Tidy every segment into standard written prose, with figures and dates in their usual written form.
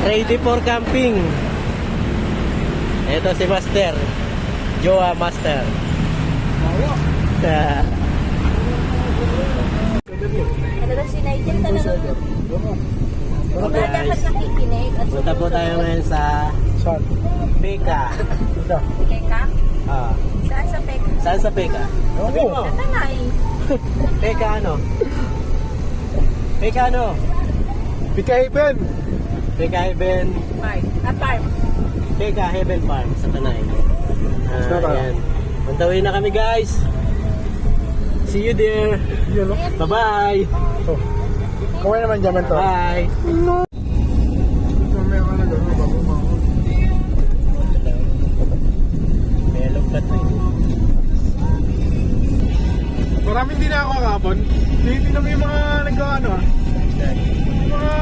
Ready for camping. Ito si Master. Jowa Master. Ano ba si Nigel talaga? So Wala dapat guys, nakikinig at punta po tayo ngayon sa Peka. Peka? Ah, Saan sa Peka? saan sa Peka? Sabi mo. Natanay. Peka ano? Peka ano? Pika Heaven. Peka Heaven. Park. Park. Peka Heaven Farm sa Tanay. Sarap. Ayan. Mantawin na kami guys. See you there. Yun, no? Bye-bye. Oh. Kaway naman dyan to. Bye. Mamaya ka na doon. Bago mo. May lugbat na yun. Maraming din ako kahapon. Hindi naman yung mga nagkaano ah. Yung mga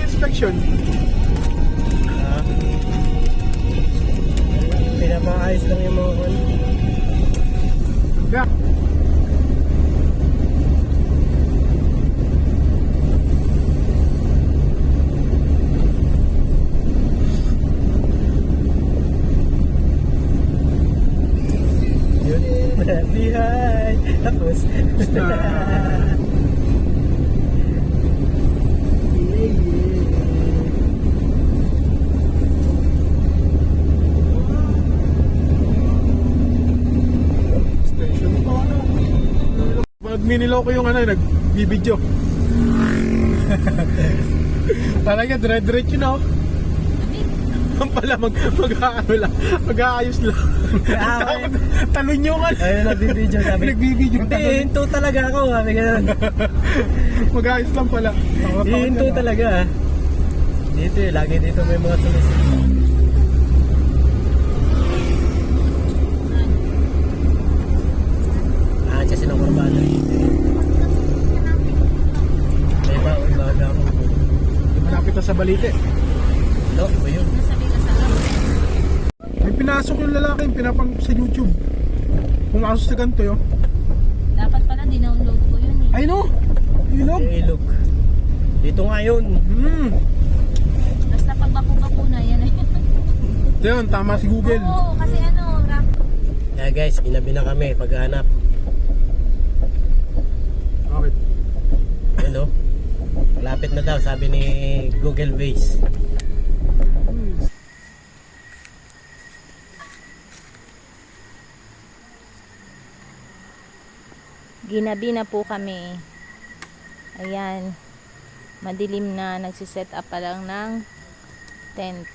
inspection. Pinamaayos lang yung mga kwan. Yeah. Yun eh. Behind. Tapos. Station pa ano. Pag miniloko yung ano, nagbibidyo. Talaga, dire-diretso na oh. Ang pala mag-aano lang, mag-aayos lang. Talon yung ano. Ayun, nagbibideo sabi. Nagbibidyo. Hindi, hinto talaga ako. Sabi ganun. Mag-aayos lang pala. Hinto talaga. Dito eh, lagi dito may mga sumisit. Ah, siya sinukurbado. May baga ako. Malapit na sa balite. Ito, ba yun? Nasabi ka sa May pinasok yung lalaki, pinapang sa YouTube. Pumasok sa ganito yun. Dapat pala dinownload ko yun eh. Ay no! Ilog! Yung ilog. Dito nga yun. Basta pagbaku-baku na yan eh. Yun, tama si Google. Oo, kasi ano, rap. Kaya guys, inabi na kami paghahanap. Bakit? Ano? Malapit na daw, sabi ni Google Base. Ginabi na po kami. Ayan. Madilim na, nagsiset up pa lang ng tent.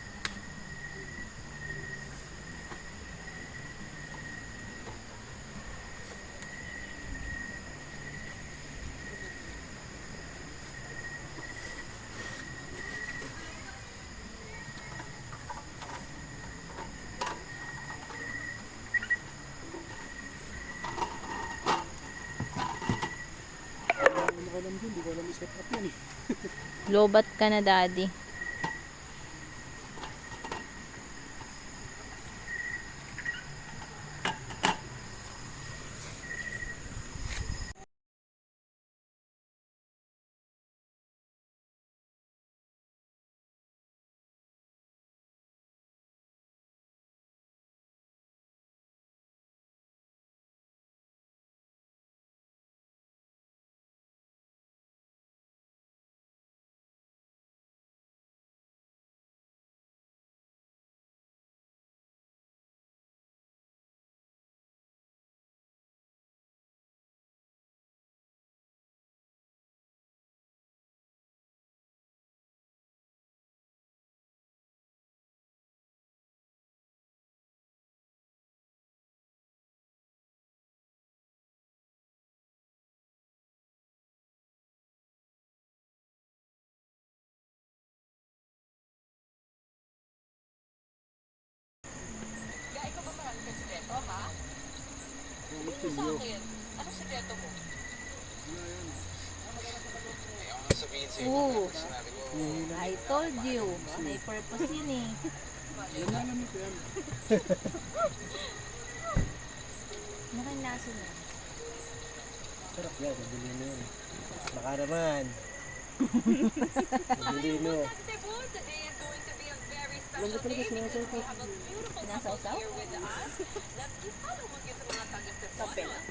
Lobat ka na, daddy. Oo. I told you. May purpose yun eh. Mukhang laso na. Sarap yan, nabilino yun. Baka naman. Nabilino. Cebu, today is going to be Ganda talaga sinasaw ko. Sinasawsaw? Kape lang.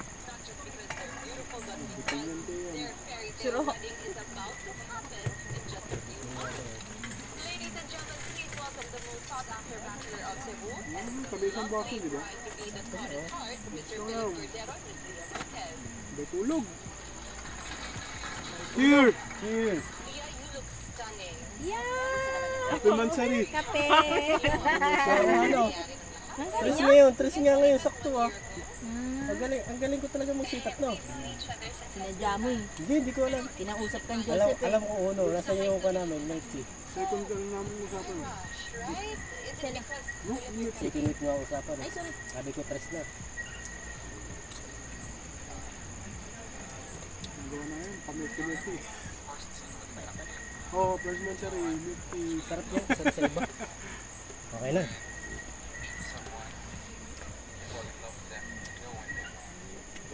Suro. Sabi isang baso, di ba? May tulog. Here! Here! Yeah! Happy Mansari. Kape! Ano? Tres ngayon, tres nga ngayon, sakto ah. Ang galing ko talaga magsitak, no? Sinadya mo eh. Hindi ko alam. Kinausap kang Alam, Joseph eh. alam ko uno, nasa iyo ka namin, night shift. Second ka lang namin usapan. Siya lang. No? Second week nga usapan. Ay, sorry. Sabi ko tres na. Ang gawa na yun, pamilti-milti. Oo, first Mansari, milti. Sarap yan, sarap sa iba. Okay na.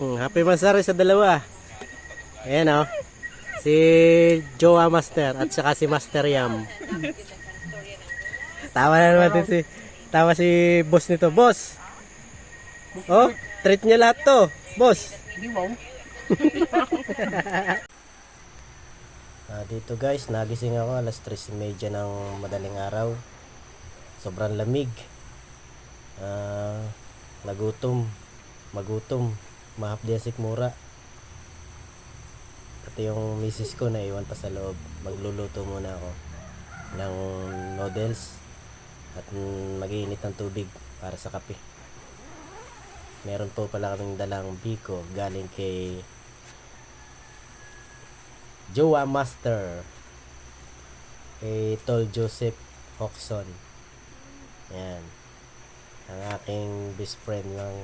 Happy Mansari sa dalawa. Ayan o. Si Jowa Master at saka si Master Yam. Tawa na naman din si boss nito. Boss! Oh, treat niya lahat to. Boss! Hindi wow. Dito guys, nagising ako alas 3:30 ng madaling araw. Sobrang lamig. Magutom. Mahapdi ang sikmura. Pati yung misis ko naiwan pa sa loob. Magluluto muna ako ng noodles at mag-iinit ng tubig para sa kape. Meron po pala kaming dalang biko galing kay Jowa Master, kay Tol Joseph Hoxon. Yan ang aking best friend ng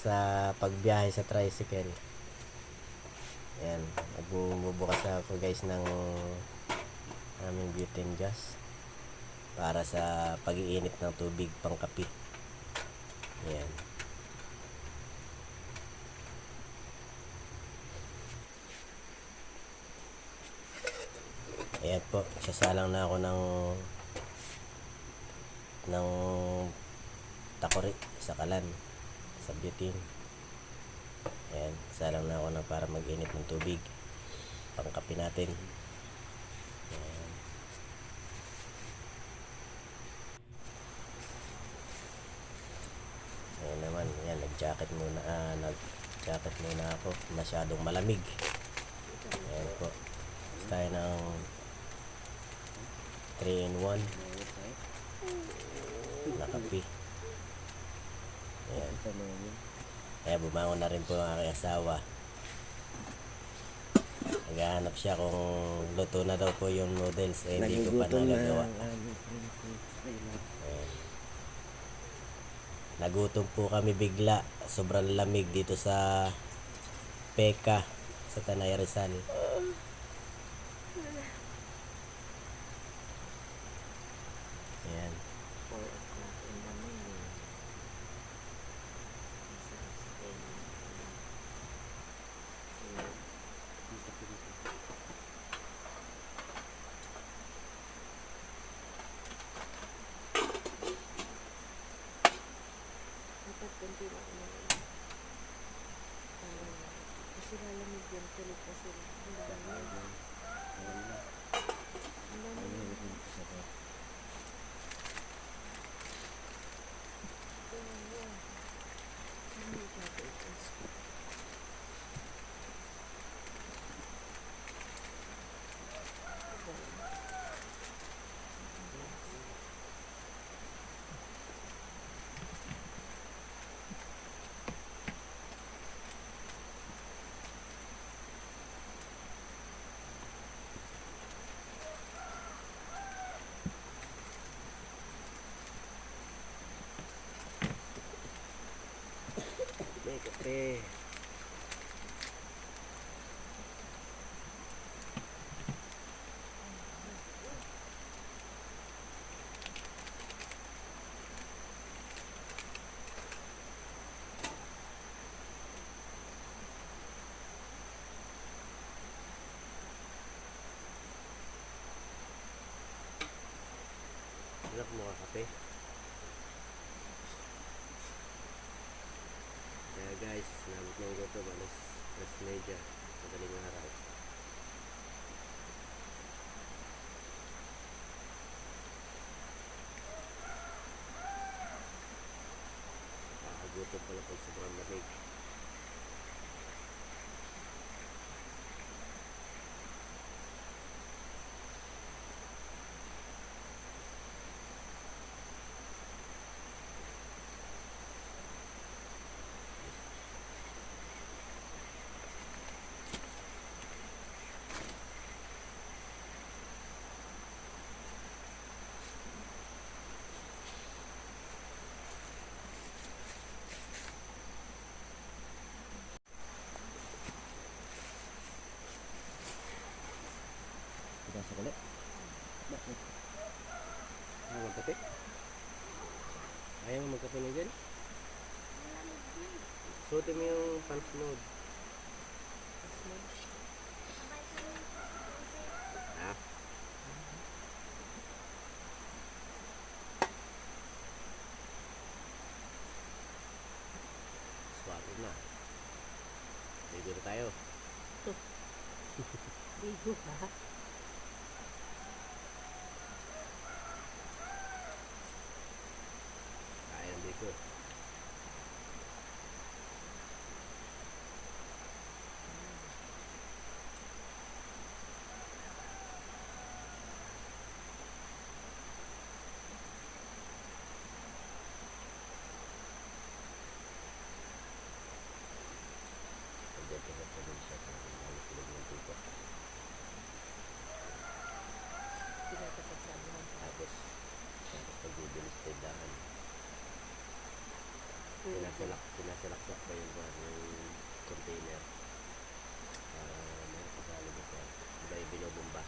sa pagbiyahe sa tricycle. Yan, nagbubukas ako guys ng aming butane gas para sa pag-iinit ng tubig pang kape. Yan. Ayan po, sasalang na ako ng takori sa kalan sa butane. Ayan, salang na ako para mag-init ng tubig pang kape natin. Ayan. Ayan naman, ayan, nag-jacket muna ako, masyadong malamig. Ayan po, gusto tayo ng 3-in-1 na kape. Ayan. Kaya bumangon na rin po ang aking asawa. Naghahanap siya kung luto na daw po yung noodles. Hindi ko pa nagagawa. Ayan. Nagutom po kami bigla. Sobrang lamig dito sa Peka sa Tanay Rizal. Ayan. Kape. Sarap mo kape. Kaya guys, nabot ng gutom, alas 3:30, madaling araw. Nakakagutom pala pag sobrang lamig. Kita sa kulit. Bakit? Ayaw magkape? Ayaw magkape na dyan? Suotin mo yung pants mode. Ah? Swapin na. Ligo na tayo. Ligo ka? Kaya ang ligo. Pagdating sa siya kung nalipilog ng tupa. Pinatapagsabi mo. Tapos pagbibilis tayo dahan. Sinasalaksak pa yung container para may kasali mo siya. Iba yung binubumba.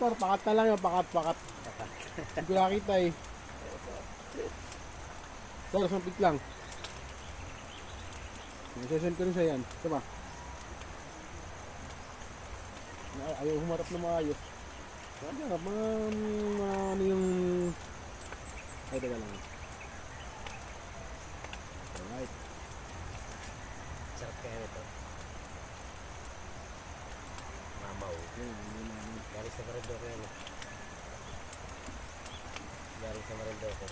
Tor, pakat na lang yan, pakat. Hindi ko nakita eh. Tor, sampit lang. Nasasend ko rin sa yan. Ito ba? Ayaw humarap na maayos. Ano yung... Ay, teka lang. Alright. Sarap kaya ito. Mamaw. Galing sa Marinduque yan. Galing sa Marinduque.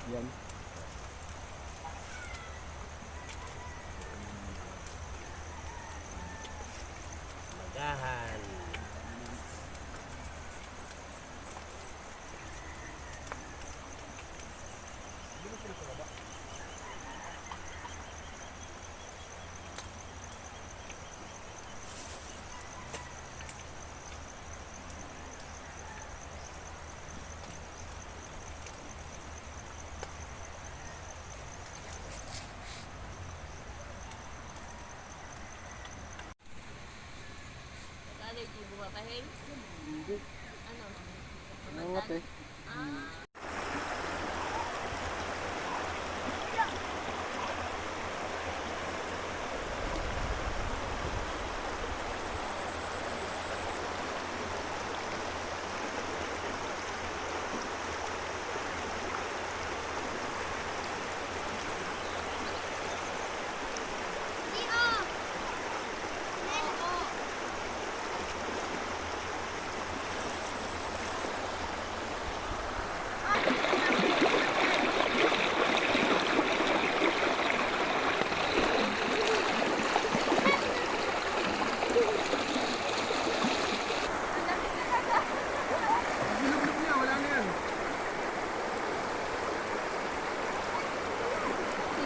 Yan. Magahan. Nangat eh.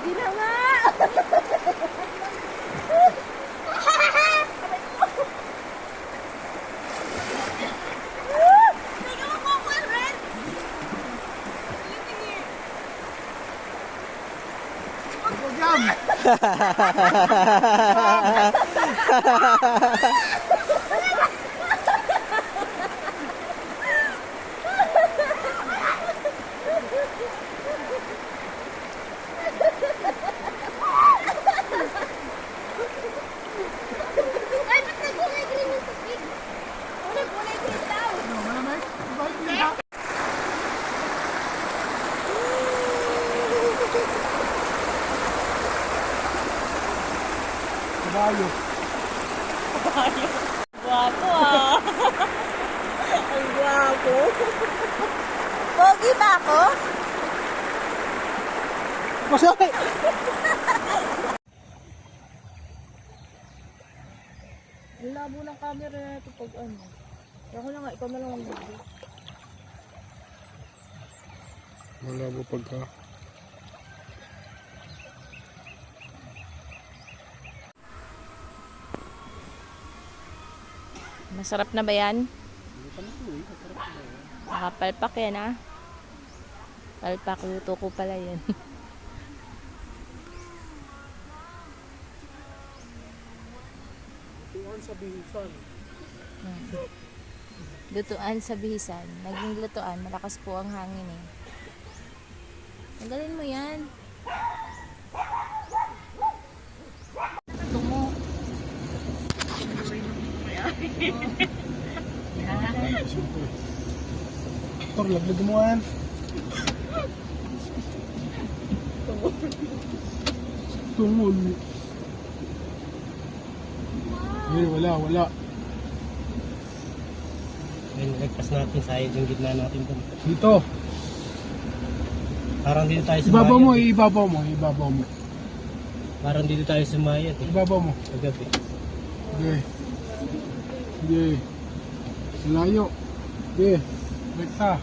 Sige na nga! Ay, ba't nagkulay green yung tubig? Nagkulay green daw. Kabayo. Gwapo ah! Ang gwapo! Pogi ba ako? Masakit! Ang labo ng camera na ito pag ano. Ako na nga, ikaw na lang ang video. Malabo pagka. Masarap na ba yan? Nakapalpak yan ah. Palpak, luto ko pala yan. Tuwan sa bihisan. Lutuan sa bihisan. Naging lutuan, malakas po ang hangin eh. Tanggalin mo yan. Ito mo. Tor, laglag mo yan. Tungol. Eh, wala. Ayun, nagpas natin sa yung gitna natin dun. Dito. Parang dito tayo Ibabaw mo, sumayad. ibabaw mo. Parang dito tayo sumayad eh. Ibabaw mo. Kagabi. Sige. Layo. Sige. Rekta.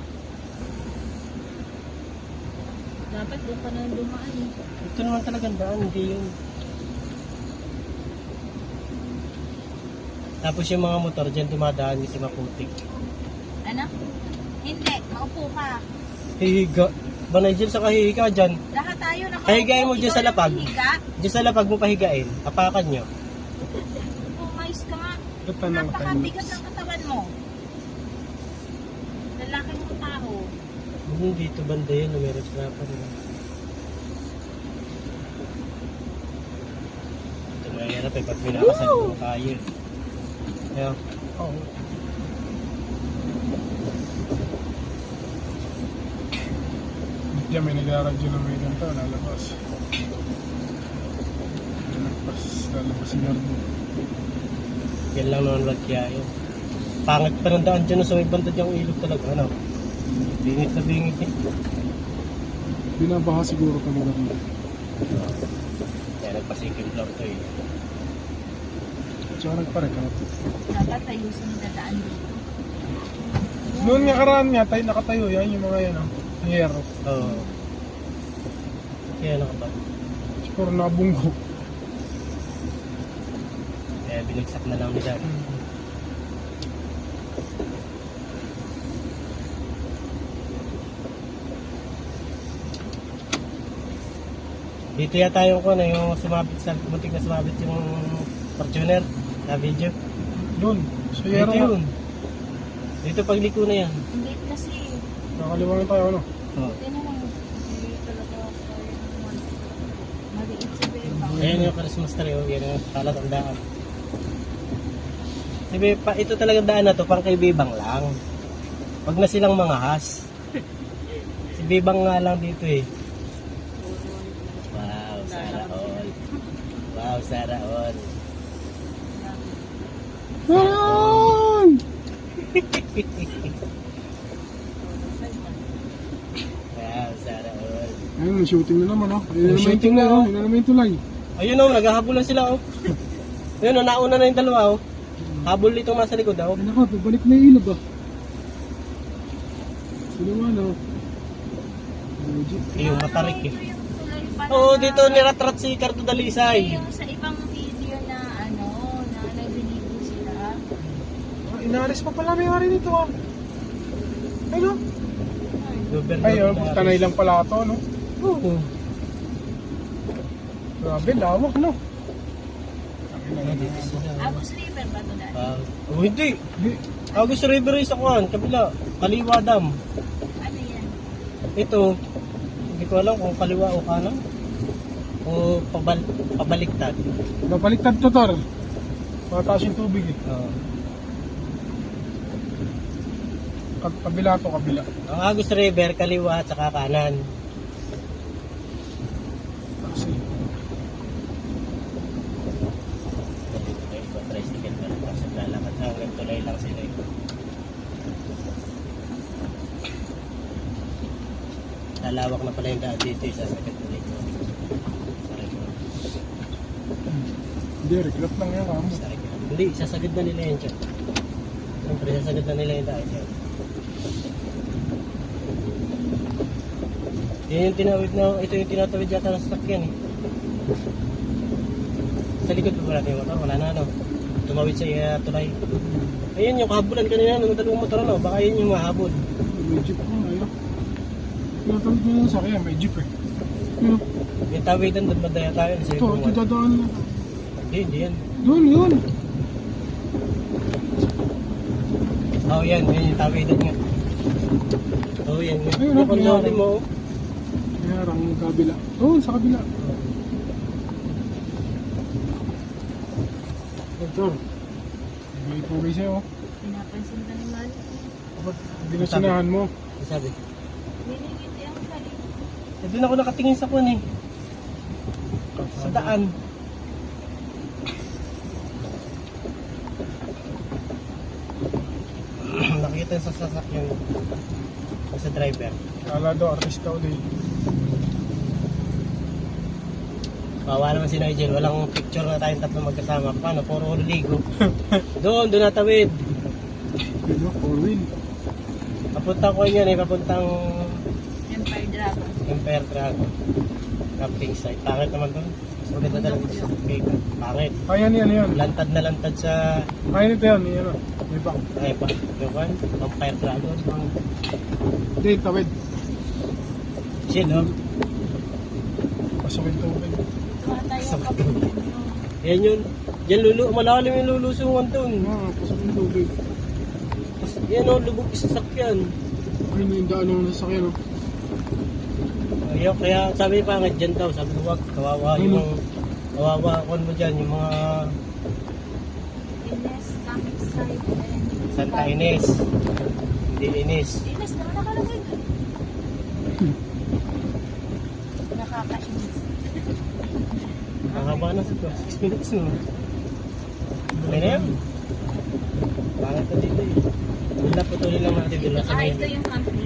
Dapat doon ka na dumaan eh. Ito naman talagang daan, hindi yun. Tapos yung mga motor dyan dumadaan yung si Maputik. Ano? Hindi, maupo ka. Hihiga. Ba Nigel, sa kahihiga dyan. Lahat tayo nakaupo. Pahigain mo dyan sa lapag. Higa. Dyan sa lapag mo pahigain. Apakan nyo. Pumayos ka nga. Ito na ang Napakabigat ng katawan mo. Lalaki mo tao. Dito banda yun, meron sa lapag. Ito mahirap eh, pag pinakasal mo tayo. Ayun. Oo. Diyan may nagraradyo na may ganito, nalabas. Lalabas si Garbo. Yan lang naman wag kaya yun. Pangit pa ng daan dyan sa may banda dyan ilog talaga, ano? Bingit na bingit eh. Binabaha siguro talaga rin. Kaya nagpasikip lang to eh. Tsaka nagparekat. Dapat ayusin yung dadaan dito. Noon nga karaan nga, nakatayo yan, yung mga yan, ang hero. Oo. Kaya nakapag. Siguro nabunggo. Kaya binagsak na lang nila. Dito yata yung yung sumabit sa, muntik na sumabit yung Fortuner sa video. Doon. Sa Dito Yero yun. Dito pagliko na yan. Hindi kasi. Nakaliwangan tayo, ano? Oh. Hindi naman. Hindi talaga ako maliit si Bebang. Ayan yung Christmas tree. Oh. Yan yung palatandaan. Sabi, ito talagang daan na to, pang kay Bebang lang. Wag na silang mga has. Si Bebang nga lang dito eh. Wow, Sarah all. Wow, Sarah all. Ayan! Wow, Sarah all. Ayun, may shooting na naman, oh. Ayun May na naman yung shooting tulay, na, oh. oh. Ayun na naman yung tulay. Ayun oh, naghahabulan sila oh. Ayun oh, nauna na yung dalawa oh. Habol dito nasa likod oh. Ay, nako, babalik na yung ilog, ah. Sino man, oh. Legit. Yung matarik eh. Ito yung tulay pala Oo, na- dito niratrat si Carto Dalisay. Yung sa ibang video na ano, na nagliligo sila. Ah, inaris pa pala may-ari nito, ah. Ayun, oh. Ay, oh, tanay lang pala ito, no? Oo. Grabe, lawak, no? Agus River ba ito dati? Oh, hindi. Hindi. Agus River is akuan, kabila. Kaliwa Dam. Ano yan? Ito, hindi ko alam kung kaliwa o kanan. O pabaliktad. Napaliktad to, Tor. Mataas yung tubig, eh. Oo. Kabila to, kabila. Ang Agus River, kaliwa at saka kanan. Kasi, May iba tricycle pa rin kasi lalakad hanggang tulay lang sila eh. Lalawak na pala yung daan dito yung sasakit na dito. hindi, recruit lang yan, kamo. Hindi, sasagad na nila yan dyan. Siyempre, sasagad na nila yung daan dyan. Yan yung tinawid na, ito yung tinatawid yata ng sasakyan eh. Sa likod pa natin yung motor, wala na ano. Tumawid sa tulay. Ayun yung kahabulan kanina ng dalawang motor ano, baka yun yung mahabol. May jeep ko, ayun. Tinatawid mo yung sakyan, may jeep, eh. Yun, Yung tawidan doon madaya tayo. Sa ito, ito dadaan na. Hindi yan. Doon, yun. Oh, yan yung tawidan nga. Oh, yan. Ayun, Yung kondoli mo. Mayarang kabila. Doon, sa kabila. Tor, may pugay sa'yo. Pinapansin ka ni Mali. Dapat dinasinahan mo. Ano sabi? Niningiti ang kali. Eh, doon ako nakatingin sa kwan eh. Sa daan. Nakita sa sasakyan sa driver. Kala daw, artista ulit. Kawa naman si Nigel, walang picture na tayong tatlo magkasama. Paano? Puro ligo. Doon natawid. Yun, no? 4-wheel. Papunta ko yan eh, papuntang Empire Dragon. Empire Dragon. Camping site. Pangit naman doon. Mas maganda talaga sa cake. Pangit. Kaya niyan, yan. Lantad na lantad sa Kaya nito yan, yan. May bang. ay pa. Yung kan? Empire Dragon. Hindi, tawid. Chill, no? Pasukin tubig. Kuha tayo kapatid. Yan yun. Yan malalim yung lulusungan doon. Pasukin tubig. Yan o, lubog sa sasakyan. Ay, yung daan ng sasakyan, no? Ayaw, kaya sabi pa nga dyan daw, sabi ko wag, kawawa yung kawawa kon mo dyan, yung mga Ines, campsite, and Santa Ines. Hindi Ines. Ines naman nakalagay doon. Nakakainis. Nakakaba na sa 6 minutes no. Okay na yan. Bakit na dito eh. Wala patuloy lang natin dito sa Ito yung camping.